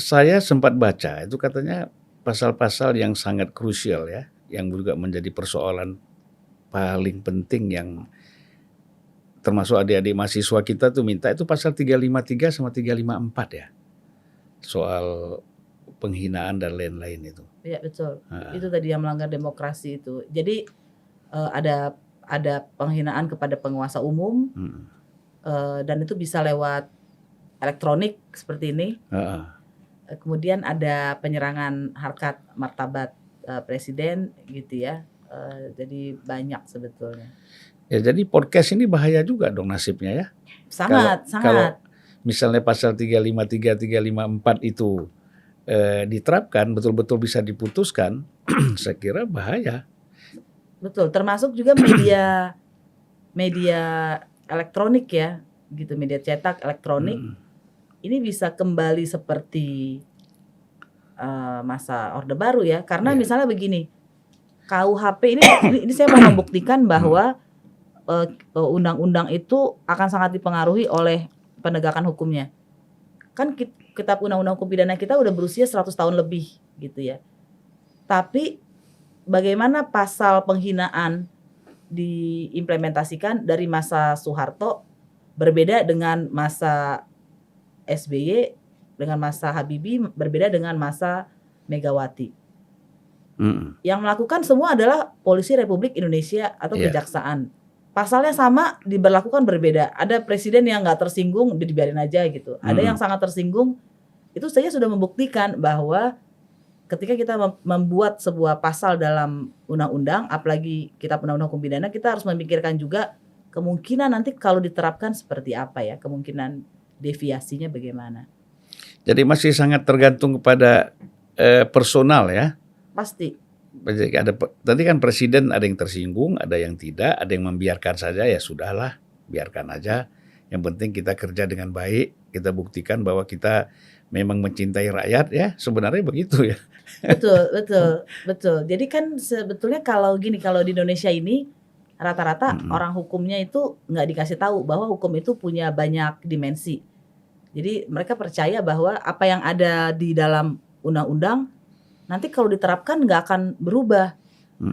saya sempat baca itu katanya pasal-pasal yang sangat krusial ya, yang juga menjadi persoalan paling penting yang termasuk adik-adik mahasiswa kita tuh minta itu pasal 353 sama 354 ya. Soal penghinaan dan lain-lain itu. Iya betul. Heeh. Itu tadi yang melanggar demokrasi itu. Jadi ada penghinaan kepada penguasa umum Mhm. Dan itu bisa lewat elektronik seperti ini. Heeh. Kemudian ada penyerangan harkat martabat presiden gitu ya. Jadi banyak sebetulnya. Ya jadi podcast ini bahaya juga dong nasibnya ya. Sangat. Kalau misalnya pasal 353, 354 itu diterapkan betul-betul bisa diputuskan, saya kira bahaya. Betul, termasuk juga media elektronik ya, gitu, media cetak elektronik. Ini bisa kembali seperti masa Orde Baru ya, karena misalnya begini, KUHP ini saya mau membuktikan bahwa undang-undang itu akan sangat dipengaruhi oleh penegakan hukumnya. Kan kitab undang-undang hukum pidana kita udah berusia 100 tahun lebih gitu ya. Tapi bagaimana pasal penghinaan diimplementasikan dari masa Soeharto berbeda dengan masa SBY, dengan masa Habibie, berbeda dengan masa Megawati. Yang melakukan semua adalah Polisi Republik Indonesia atau Kejaksaan. Pasalnya sama, diberlakukan berbeda. Ada presiden yang nggak tersinggung, dibiarin aja gitu. Ada yang sangat tersinggung. Itu saya sudah membuktikan bahwa ketika kita membuat sebuah pasal dalam undang-undang, apalagi kitab undang-undang hukum pidana, kita harus memikirkan juga kemungkinan nanti kalau diterapkan seperti apa ya, kemungkinan deviasinya bagaimana. Jadi masih sangat tergantung kepada personal ya. Pasti. Tadi kan presiden ada yang tersinggung, ada yang tidak, ada yang membiarkan saja, ya sudahlah, biarkan aja. Yang penting kita kerja dengan baik, kita buktikan bahwa kita memang mencintai rakyat ya, sebenarnya begitu ya. Betul. Jadi kan sebetulnya kalau di Indonesia ini rata-rata orang hukumnya itu nggak dikasih tahu bahwa hukum itu punya banyak dimensi. Jadi mereka percaya bahwa apa yang ada di dalam undang-undang nanti kalau diterapkan nggak akan berubah.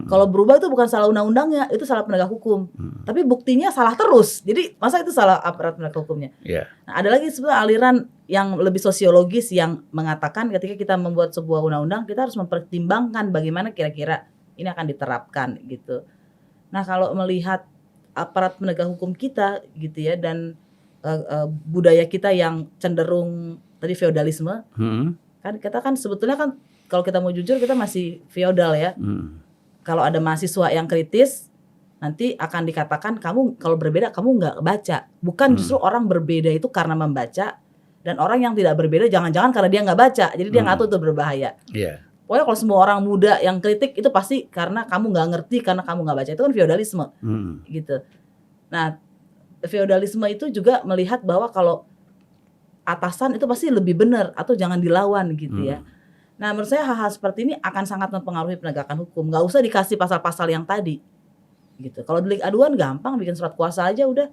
Kalau berubah itu bukan salah undang-undangnya, itu salah penegak hukum. Tapi buktinya salah terus. Jadi masa itu salah aparat penegak hukumnya? Nah, ada lagi sebenarnya aliran yang lebih sosiologis yang mengatakan ketika kita membuat sebuah undang-undang, kita harus mempertimbangkan bagaimana kira-kira ini akan diterapkan gitu. Nah, kalau melihat aparat penegak hukum kita gitu ya, dan budaya kita yang cenderung tadi feodalisme, kan kita kan sebetulnya kan kalau kita mau jujur kita masih feodal ya. Kalau ada mahasiswa yang kritis, nanti akan dikatakan kamu kalau berbeda kamu nggak baca. Bukan justru orang berbeda itu karena membaca, dan orang yang tidak berbeda jangan-jangan karena dia nggak baca. Jadi dia nggak tahu itu berbahaya. Pokoknya kalau semua orang muda yang kritik itu pasti karena kamu nggak ngerti, karena kamu nggak baca. Itu kan feodalisme, gitu. Nah, feodalisme itu juga melihat bahwa kalau atasan itu pasti lebih benar atau jangan dilawan gitu ya. Nah, menurut saya hal-hal seperti ini akan sangat mempengaruhi penegakan hukum. Nggak usah dikasih pasal-pasal yang tadi, gitu. Kalau delik aduan gampang, bikin surat kuasa aja udah.